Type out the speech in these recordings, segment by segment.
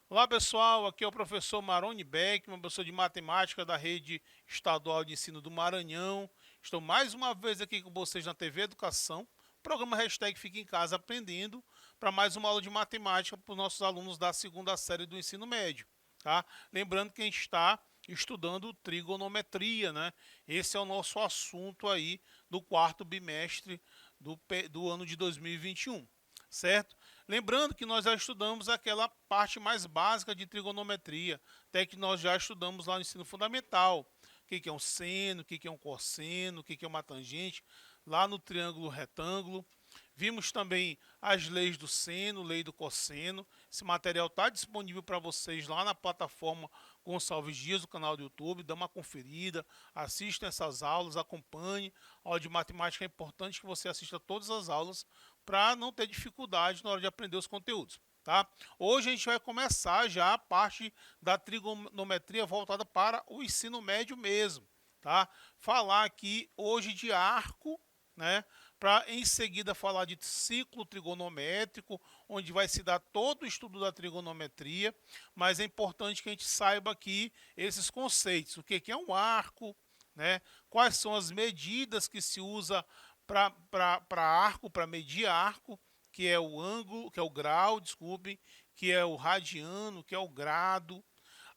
Olá pessoal, aqui é o professor Maroni Beckmann, professor de matemática da Rede Estadual de Ensino do Maranhão. Estou mais uma vez aqui com vocês na TV Educação, programa hashtag Fique em Casa Aprendendo, para mais uma aula de matemática para os nossos alunos da segunda série do ensino médio. Tá? Lembrando que a gente está estudando trigonometria, né? Esse é o nosso assunto aí do quarto bimestre do ano de 2021, certo? Lembrando que nós já estudamos aquela parte mais básica de trigonometria, até que nós já estudamos lá no ensino fundamental. O que é um seno, o que é um cosseno, o que é uma tangente, lá no triângulo retângulo. Vimos também as leis do seno, lei do cosseno. Esse material está disponível para vocês lá na plataforma Gonçalves Dias, do canal do YouTube. Dá uma conferida, assistam essas aulas, acompanhe. A aula de matemática é importante que você assista todas as aulas para não ter dificuldade na hora de aprender os conteúdos. Tá? Hoje a gente vai começar já a parte da trigonometria voltada para o ensino médio mesmo. Tá? Falar aqui hoje de arco, né? Para em seguida falar de ciclo trigonométrico, onde vai se dar todo o estudo da trigonometria, mas é importante que a gente saiba aqui esses conceitos, o que é um arco, né? Quais são as medidas que se usa para arco, para medir arco, que é o ângulo, que é o grau, desculpem, que é o radiano, que é o grado.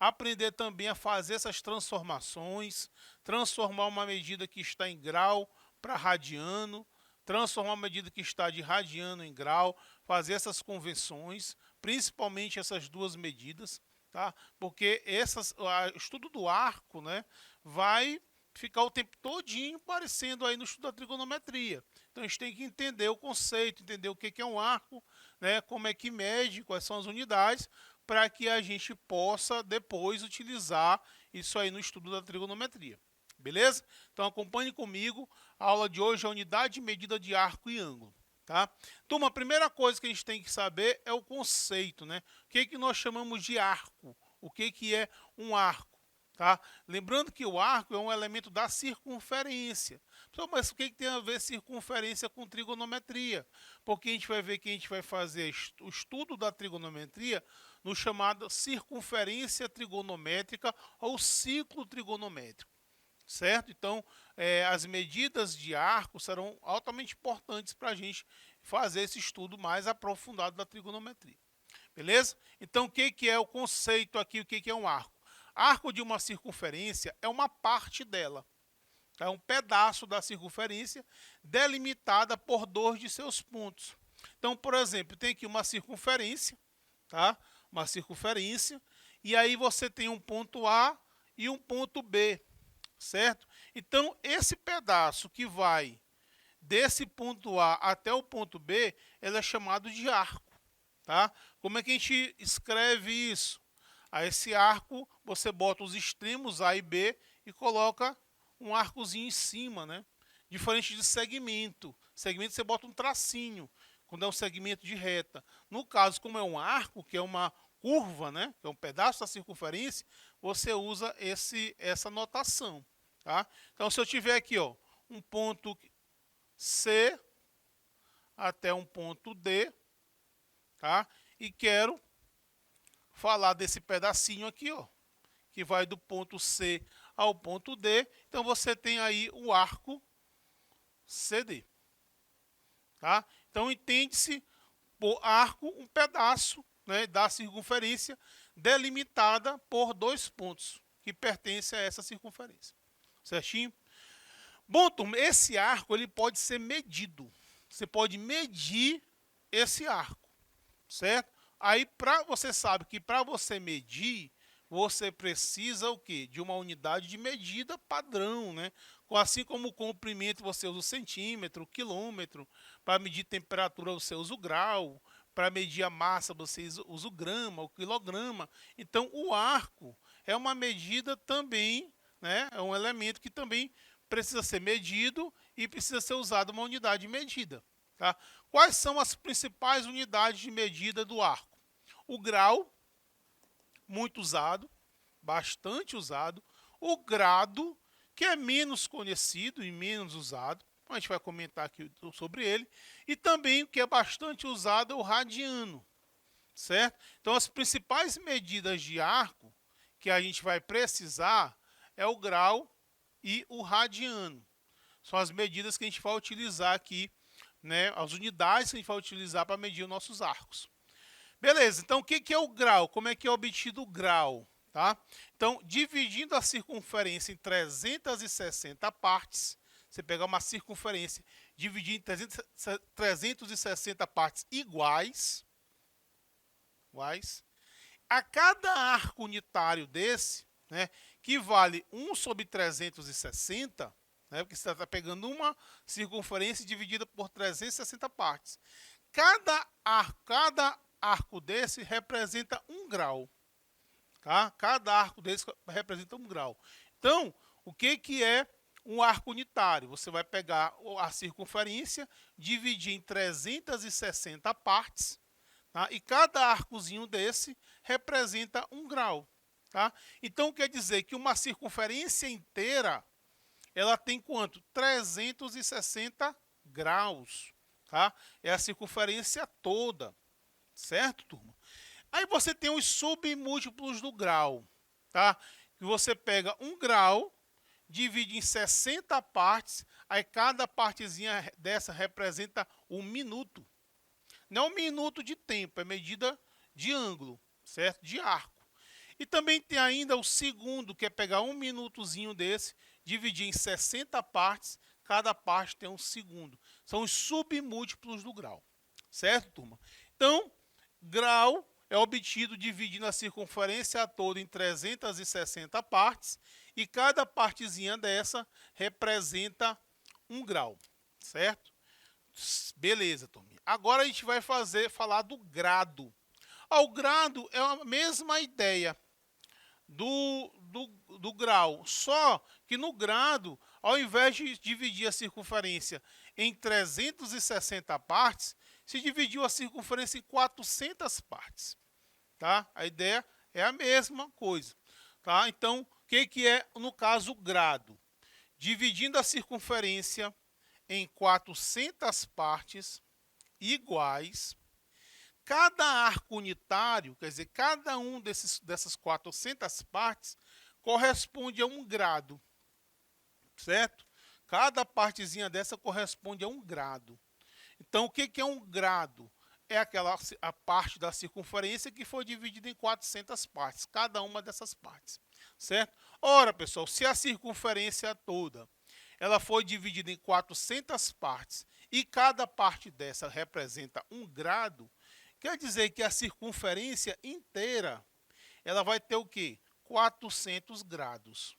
Aprender também a fazer essas transformações, transformar uma medida que está em grau para radiano, transformar uma medida que está de radiano em grau, fazer essas conversões, principalmente essas duas medidas, tá? Porque o estudo do arco, né, vai ficar o tempo todinho aparecendo aí no estudo da trigonometria. Então a gente tem que entender o conceito, entender o que é um arco, né, como é que mede, quais são as unidades, para que a gente possa depois utilizar isso aí no estudo da trigonometria. Beleza? Então acompanhe comigo. A aula de hoje é a unidade de medida de arco e ângulo. Tá? Turma, a primeira coisa que a gente tem que saber é o conceito, né? O que nós chamamos de arco? O que é um arco? Tá? Lembrando que o arco é um elemento da circunferência. Mas o que tem a ver circunferência com trigonometria? Porque a gente vai ver que a gente vai fazer o estudo da trigonometria no chamado circunferência trigonométrica ou ciclo trigonométrico. Certo? Então, as medidas de arco serão altamente importantes para a gente fazer esse estudo mais aprofundado da trigonometria. Beleza? Então, o que é o conceito aqui? O que é um arco? Arco de uma circunferência é uma parte dela. É um pedaço da circunferência delimitada por dois de seus pontos. Então, por exemplo, tem aqui uma circunferência, tá? Uma circunferência, e aí você tem um ponto A e um ponto B, certo? Então, esse pedaço que vai desse ponto A até o ponto B, ele é chamado de arco, tá? Como é que a gente escreve isso? A esse arco, você bota os extremos A e B e coloca um arcozinho em cima, né? Diferente de segmento. Segmento você bota um tracinho, quando é um segmento de reta. No caso, como é um arco, que é uma curva, né? Que é um pedaço da circunferência, você usa essa notação, tá? Então, se eu tiver aqui, ó, um ponto C até um ponto D, tá? E quero falar desse pedacinho aqui, ó, que vai do ponto C ao ponto D. Então você tem aí o arco CD, tá? Então entende-se por arco um pedaço, né, da circunferência delimitada por dois pontos que pertencem a essa circunferência. Certinho? Bom, turma, esse arco ele pode ser medido. Você pode medir esse arco, certo? Aí você sabe que para você medir, você precisa o quê? De uma unidade de medida padrão, né? Assim como o comprimento você usa o centímetro, o quilômetro, para medir temperatura você usa o grau, para medir a massa você usa o grama, o quilograma. Então o arco é uma medida também, né? É um elemento que também precisa ser medido e precisa ser usado uma unidade de medida. Tá? Quais são as principais unidades de medida do arco? O grau, muito usado, bastante usado. O grado, que é menos conhecido e menos usado, a gente vai comentar aqui sobre ele, e também o que é bastante usado é o radiano, certo? Então, as principais medidas de arco que a gente vai precisar é o grau e o radiano. São as medidas que a gente vai utilizar aqui, né? As unidades que a gente vai utilizar para medir os nossos arcos. Beleza, então o que é o grau? Como é que é obtido o grau? Tá? Então, dividindo a circunferência em 360 partes, você pegar uma circunferência, dividir em 360 partes iguais, a cada arco unitário desse, né, que vale 1 sobre 360, né, porque você está pegando uma circunferência dividida por 360 partes. Cada arco desse representa 1 grau. Tá? Cada arco desse representa 1 grau. Então, o que é um arco unitário? Você vai pegar a circunferência, dividir em 360 partes, tá? E cada arcozinho desse representa 1 grau. Tá? Então, quer dizer que uma circunferência inteira, ela tem quanto? 360 graus. Tá? É a circunferência toda. Certo, turma? Aí você tem os submúltiplos do grau. Tá? Que você pega 1 grau, divide em 60 partes, aí cada partezinha dessa representa 1 minuto. Não é um minuto de tempo, é medida de ângulo, certo? De arco. E também tem ainda o segundo, que é pegar 1 minutozinho desse, dividir em 60 partes, cada parte tem 1 segundo. São os submúltiplos do grau. Certo, turma? Então, grau é obtido dividindo a circunferência toda em 360 partes, e cada partezinha dessa representa 1 grau. Certo? Beleza, turma. Agora a gente vai falar do grado. O grado é a mesma ideia do grau, só que no grado, ao invés de dividir a circunferência em 360 partes, se dividiu a circunferência em 400 partes. Tá? A ideia é a mesma coisa. Tá? Então, o que é, no caso, o grado? Dividindo a circunferência em 400 partes iguais, cada arco unitário, quer dizer, cada um dessas 400 partes corresponde a 1 grado, certo? Cada partezinha dessa corresponde a 1 grado. Então, o que é 1 grado? É a parte da circunferência que foi dividida em 400 partes, cada uma dessas partes, certo? Ora, pessoal, se a circunferência toda ela foi dividida em 400 partes e cada parte dessa representa 1 grado, quer dizer que a circunferência inteira ela vai ter o quê? 400 graus.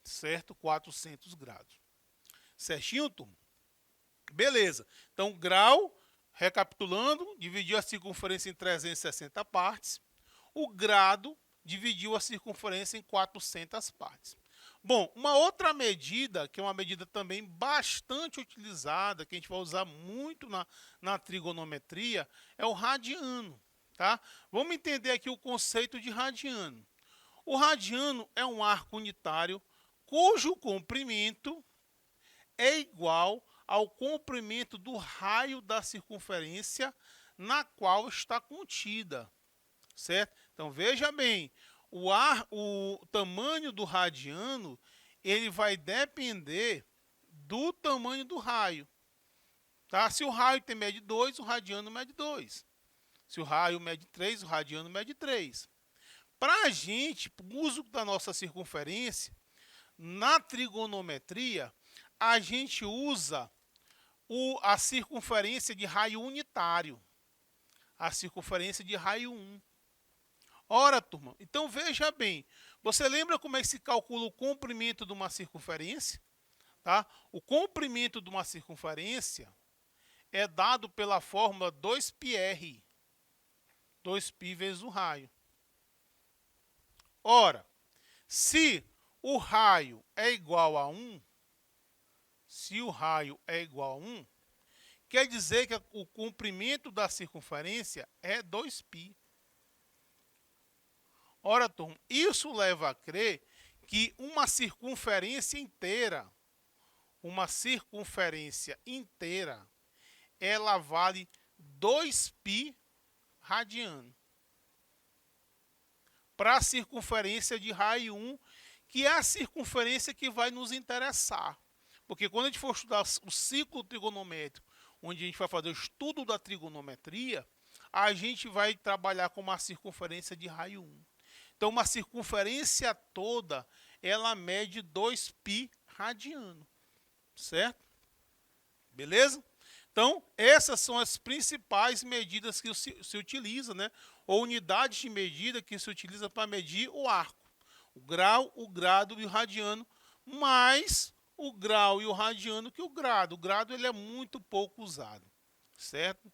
Certo? 400 graus. Certinho, turma? Beleza. Então, grau, recapitulando, dividiu a circunferência em 360 partes. O grado dividiu a circunferência em 400 partes. Bom, uma outra medida, que é uma medida também bastante utilizada, que a gente vai usar muito na trigonometria, é o radiano. Tá? Vamos entender aqui o conceito de radiano. O radiano é um arco unitário cujo comprimento é igual ao comprimento do raio da circunferência na qual está contida. Certo? Então, veja bem, o tamanho do radiano ele vai depender do tamanho do raio. Tá? Se o raio mede 2, o radiano mede 2. Se o raio mede 3, o radiano mede 3. Para a gente, para o uso da nossa circunferência, na trigonometria, a gente usa a circunferência de raio unitário. A circunferência de raio 1. Ora, turma, então veja bem, você lembra como é que se calcula o comprimento de uma circunferência? Tá? O comprimento de uma circunferência é dado pela fórmula 2πr, 2π vezes o raio. Ora, se o raio é igual a 1, quer dizer que o comprimento da circunferência é 2π. Ora, turma, isso leva a crer que uma circunferência inteira, ela vale 2π radiano. Para a circunferência de raio 1, que é a circunferência que vai nos interessar. Porque quando a gente for estudar o ciclo trigonométrico, onde a gente vai fazer o estudo da trigonometria, a gente vai trabalhar com uma circunferência de raio 1. Então, uma circunferência toda, ela mede 2π radiano. Certo? Beleza? Então, essas são as principais medidas que se utiliza, né? Ou unidades de medida que se utiliza para medir o arco. O grau, o grado e o radiano, mais o grau e o radiano que o grado. O grado ele é muito pouco usado, certo?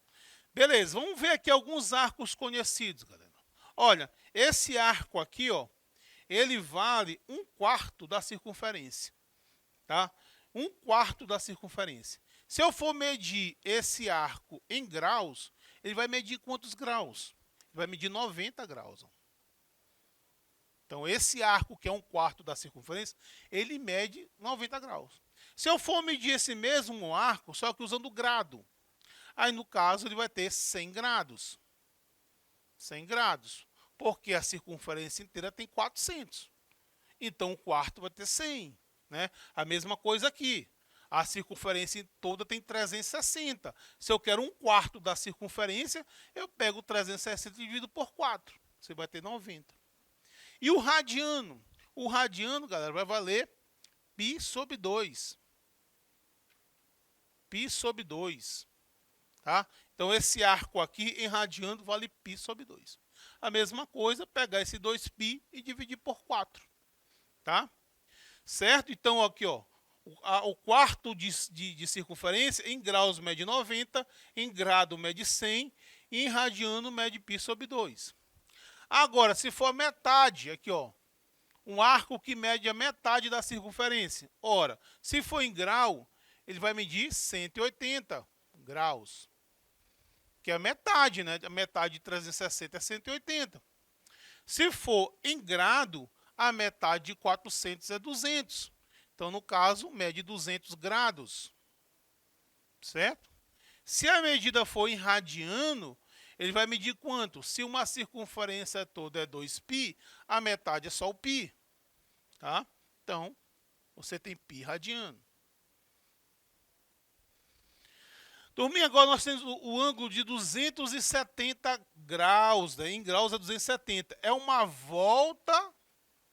Beleza, vamos ver aqui alguns arcos conhecidos, galera. Olha, esse arco aqui, ó, ele vale 1/4 da circunferência, tá? 1/4 da circunferência. Se eu for medir esse arco em graus, ele vai medir quantos graus? Ele vai medir 90 graus. Ó. Então, esse arco, que é 1/4 da circunferência, ele mede 90 graus. Se eu for medir esse mesmo arco, só que usando grado, aí, no caso, ele vai ter 100 graus. 100 graus. Porque a circunferência inteira tem 400. Então, o quarto vai ter 100. Né? A mesma coisa aqui. A circunferência toda tem 360. Se eu quero 1/4 da circunferência, eu pego 360 e divido por 4. Você vai ter 90. E o radiano? O radiano, galera, vai valer π sobre 2. Π sobre 2. Tá? Então, esse arco aqui em radiano vale π sobre 2. A mesma coisa, pegar esse 2π e dividir por 4. Tá? Certo? Então, aqui, ó, o quarto de circunferência em graus mede 90, em grado mede 100 e em radiano mede π sobre 2. Agora, se for metade, aqui, ó, um arco que mede a metade da circunferência. Ora, se for em grau, ele vai medir 180 graus. Que é a metade, né? A metade de 360 é 180. Se for em grado, a metade de 400 é 200. Então, no caso, mede 200 graus. Certo? Se a medida for em radiano, ele vai medir quanto? Se uma circunferência toda é 2π, a metade é só o π. Tá? Então, você tem π radiano. Turminha, agora nós temos o ângulo de 270 graus. Né? Em graus é 270. É uma volta,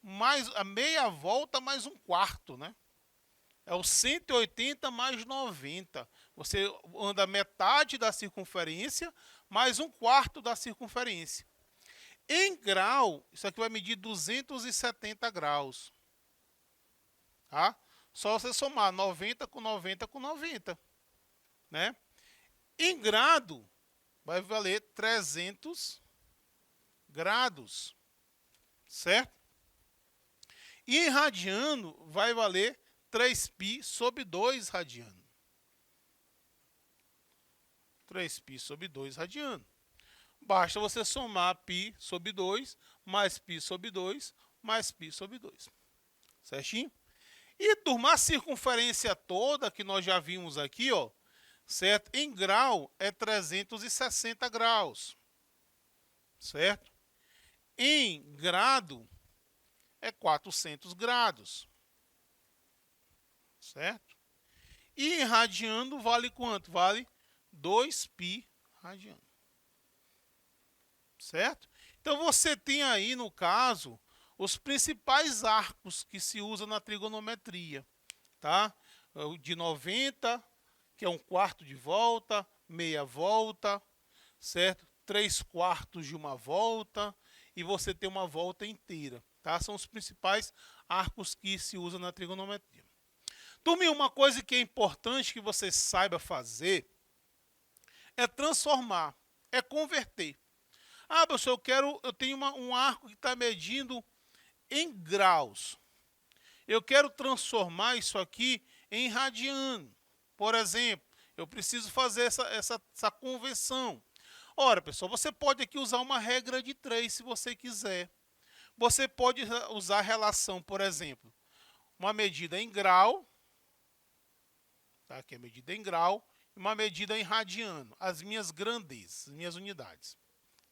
mais a meia volta mais 1/4. Né? É o 180 mais 90. Você anda metade da circunferência mais 1/4 da circunferência. Em grau, isso aqui vai medir 270 graus. Tá? Só você somar 90 com 90 com 90. Né? Em grado, vai valer 300 graus. Certo? E em radiano, vai valer 3π sobre 2 radiano. 3π sobre 2 radiano. Basta você somar π sobre 2, mais π sobre 2, mais π sobre 2. Certinho? E, turma, a circunferência toda, que nós já vimos aqui, ó, certo? Em grau, é 360 graus. Certo? Em grado, é 400 graus. Certo? E em radiano, vale quanto? Vale 2π radiano. Certo? Então, você tem aí, no caso, os principais arcos que se usa na trigonometria. Tá? O de 90, que é 1/4 de volta, meia volta, certo? 3/4 de uma volta, e você tem uma volta inteira. Tá? São os principais arcos que se usa na trigonometria. Turminha, uma coisa que é importante que você saiba fazer é transformar, é converter. Ah, professor, eu tenho um arco que está medindo em graus. Eu quero transformar isso aqui em radiano. Por exemplo, eu preciso fazer essa conversão. Ora, pessoal, você pode aqui usar uma regra de 3 se você quiser. você pode usar a relação, por exemplo, uma medida em grau, tá? Que é medida em grau, e uma medida em radiano, as minhas grandezas, as minhas unidades,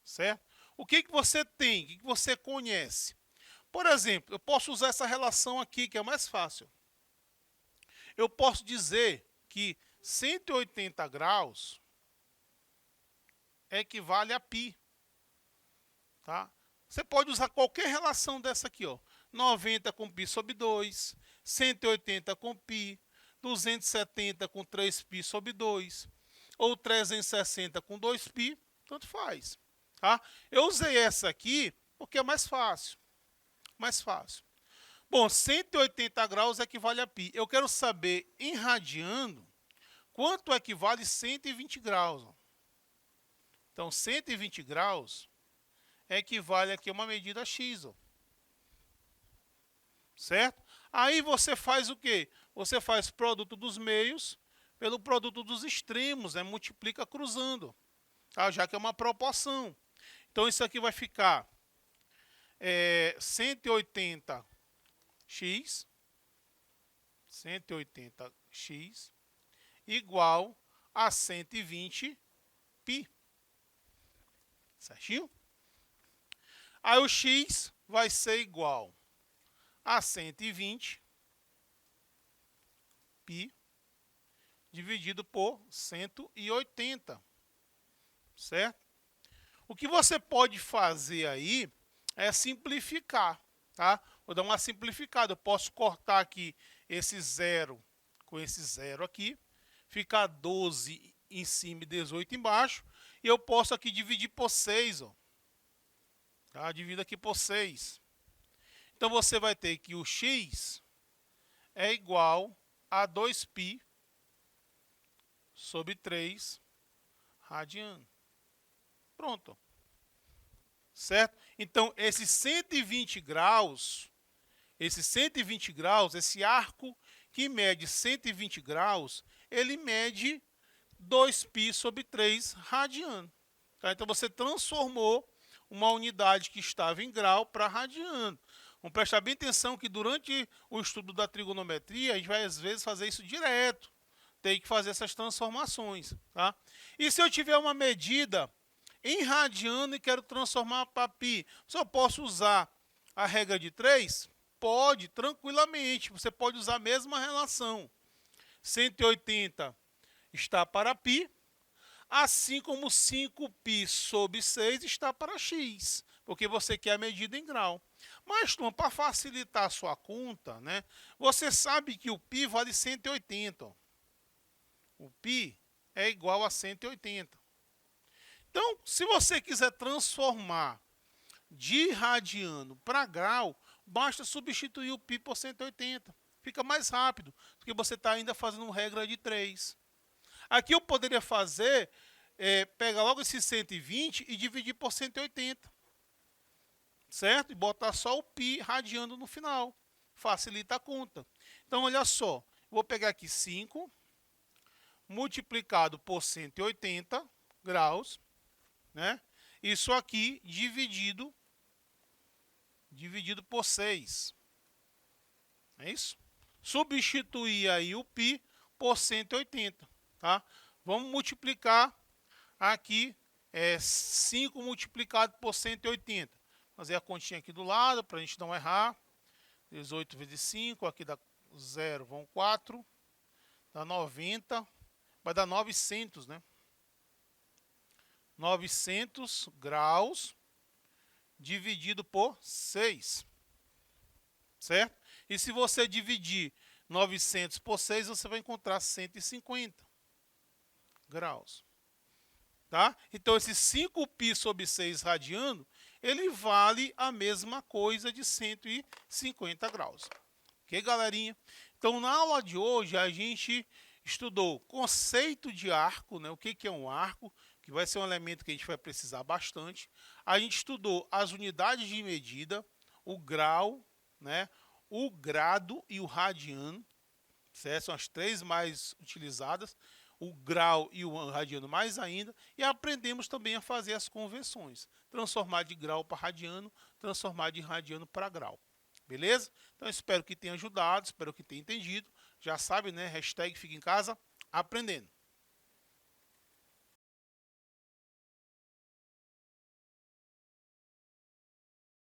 certo? O que, que você tem, o que, que você conhece? Por exemplo, eu posso usar essa relação aqui, que é mais fácil. Eu posso dizer que 180 graus equivale a π. Tá? Você pode usar qualquer relação dessa aqui, ó. 90 com π sobre 2, 180 com π, 270 com 3π sobre 2, ou 360 com 2π, tanto faz. Tá? Eu usei essa aqui porque é mais fácil. Mais fácil. Bom, 180 graus equivale a π. Eu quero saber, em radiano, quanto equivale 120 graus. Então, 120 graus equivale aqui a uma medida x. Ó. Certo? Aí você faz o quê? Você faz produto dos meios pelo produto dos extremos, né? Multiplica cruzando, tá? Já que é uma proporção. Então, isso aqui vai ficar 180x, 180x igual a 120π. Certinho? Aí o x vai ser igual a 120π dividido por 180, certo? O que você pode fazer aí é simplificar, tá? Vou dar uma simplificada. Eu posso cortar aqui esse zero com esse zero aqui, ficar 12 em cima e 18 embaixo, e eu posso aqui dividir por 6, ó. Tá? Divido aqui por 6. Então, você vai ter que o x é igual a 2π sobre 3 radiano. Pronto. Certo? Então, esses 120 graus, esse arco que mede 120 graus, ele mede 2π sobre 3 radiano. Tá? Então, você transformou uma unidade que estava em grau para radiano. Vamos prestar bem atenção que durante o estudo da trigonometria, a gente vai às vezes fazer isso direto. Tem que fazer essas transformações. Tá? E se eu tiver uma medida em radiano e quero transformar para π, só posso usar a regra de 3? Pode, tranquilamente. Você pode usar a mesma relação. 180 está para π, assim como 5π sobre 6 está para x, porque você quer a medida em grau. Mas, para facilitar a sua conta, né, você sabe que o π vale 180. Ó. O π é igual a 180. Então, se você quiser transformar de radiano para grau, basta substituir o π por 180. Fica mais rápido, porque você está ainda fazendo regra de 3. Aqui eu poderia fazer, pegar logo esse 120 e dividir por 180. Certo? E botar só o π radiano no final. Facilita a conta. Então, olha só. Vou pegar aqui 5 multiplicado por 180 graus. Né? Isso aqui dividido por 6. É isso? Substituir aí o π por 180. Tá? Vamos multiplicar aqui 5 multiplicado por 180. Fazer a continha aqui do lado para a gente não errar. 18 vezes 5, aqui dá 0, vão 4. Dá 90. Vai dar 900, né? 900 graus dividido por 6. Certo? E se você dividir 900 por 6, você vai encontrar 150 graus. Tá? Então, esse 5π sobre 6 radiano, ele vale a mesma coisa de 150 graus. Ok, galerinha? Então, na aula de hoje, a gente estudou conceito de arco, né? O que é um arco, que vai ser um elemento que a gente vai precisar bastante. A gente estudou as unidades de medida, o grau, né? O grado e o radiano. Certo? São as três mais utilizadas. O grau e o radiano mais ainda. E aprendemos também a fazer as conversões. transformar de grau para radiano, transformar de radiano para grau. Beleza? Então espero que tenha ajudado, espero que tenha entendido. Já sabe, né? Hashtag fica em casa aprendendo.